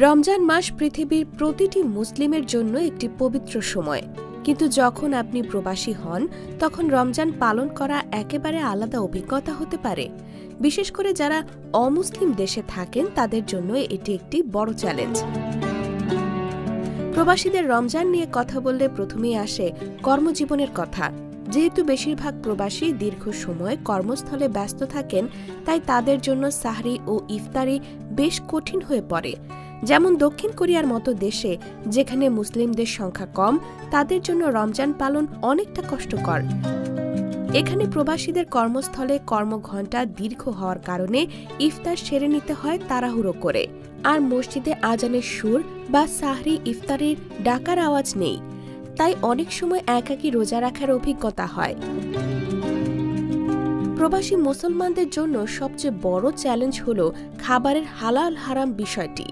রমজান মাস পৃথিবীর প্রতিটি মুসলিমের জন্য একটি পবিত্র সময়, কিন্তু যখন আপনি প্রবাসী হন তখন রমজান পালন করা একেবারে আলাদা অভিজ্ঞতা হতে পারে। বিশেষ করে যারা অমুসলিম দেশে থাকেন তাদের জন্য এটি একটি বড় চ্যালেঞ্জ। প্রবাসীদের রমজান নিয়ে কথা বললে প্রথমেই আসে কর্মজীবনের কথা। যেহেতু বেশিরভাগ প্রবাসী দীর্ঘ সময় কর্মস্থলে ব্যস্ত থাকেন, তাই তাদের জন্য সাহরি ও ইফতারি বেশ কঠিন হয়ে পড়ে। যেমন দক্ষিণ কোরিয়ার মতো দেশে, যেখানে মুসলিমদের সংখ্যা কম, তাদের জন্য রমজান পালন অনেকটা কষ্টকর। এখানে প্রবাসীদের কর্মস্থলে কর্মঘণ্টা দীর্ঘ হওয়ার কারণে ইফতার সেরে নিতে হয় তাড়াহুড়ো করে, আর মসজিদে আজানের সুর বা সাহরি ইফতারির ডাকার আওয়াজ নেই, তাই অনেক সময় একাকী রোজা রাখার অভিজ্ঞতা হয়। প্রবাসী মুসলমানদের জন্য সবচেয়ে বড় চ্যালেঞ্জ হল খাবারের হালাল হারাম বিষয়টি।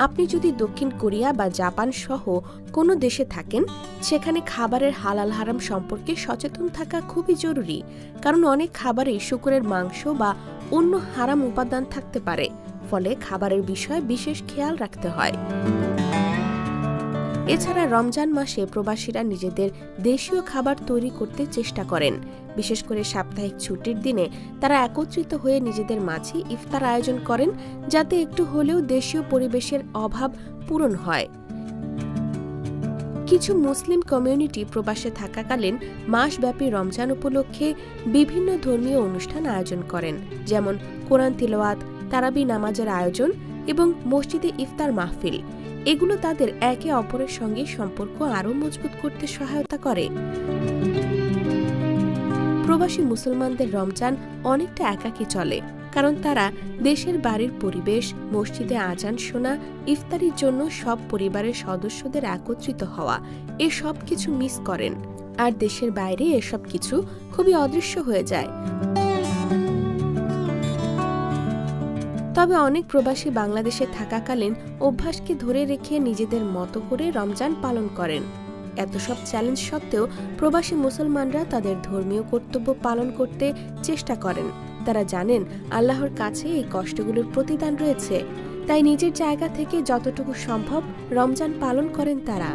আপনি যদি দক্ষিণ কোরিয়া বা জাপান সহ কোনো দেশে থাকেন, সেখানে খাবারের হালাল হারাম সম্পর্কে সচেতন থাকা খুবই জরুরি, কারণ অনেক খাবারে শূকরের মাংস বা অন্য হারাম উপাদান থাকতে পারে, ফলে খাবারের বিষয়ে বিশেষ খেয়াল রাখতে হয়। এছাড়া রমজান মাসে প্রবাসীরা নিজেদের দেশীয় খাবার তৈরি করতে চেষ্টা করেন। বিশেষ করে সাপ্তাহিক ছুটির দিনে তারা একত্রিত হয়ে নিজেদের মাঝে ইফতার আয়োজন করেন, যাতে একটু হলেও দেশীয় পরিবেশের অভাব পূরণ হয়। কিছু মুসলিম কমিউনিটি প্রবাসে থাকাকালীন মাসব্যাপী রমজান উপলক্ষে বিভিন্ন ধর্মীয় অনুষ্ঠান আয়োজন করেন, যেমন কোরআন তিলাওয়াত, তারাবি নামাজের আয়োজন এবং মসজিদে ইফতার মাহফিল। এগুলো তাদের একে অপরের সঙ্গে সম্পর্ক আরও মজবুত করতে সহায়তা করে। প্রবাসী মুসলমানদের রমজান অনেকটা একাকী চলে, কারণ তারা দেশের বাড়ির পরিবেশ, মসজিদে আজান শোনা, ইফতারির জন্য সব পরিবারের সদস্যদের একত্রিত হওয়া, এসব কিছু মিস করেন। আর দেশের বাইরে এসব কিছু খুবই অদৃশ্য হয়ে যায়। তবে অনেক প্রবাসী বাংলাদেশে থাকাকালীন অভ্যাসকে ধরে রেখে নিজেদের মতো করে রমজান পালন করেন। এত সব চ্যালেঞ্জ সত্ত্বেও প্রবাসী মুসলমানরা তাদের ধর্মীয় কর্তব্য পালন করতে চেষ্টা করেন। তারা জানেন আল্লাহর কাছে এই কষ্টগুলোর প্রতিদান রয়েছে, তাই নিজের জায়গা থেকে যতটুকু সম্ভব রমজান পালন করেন তারা।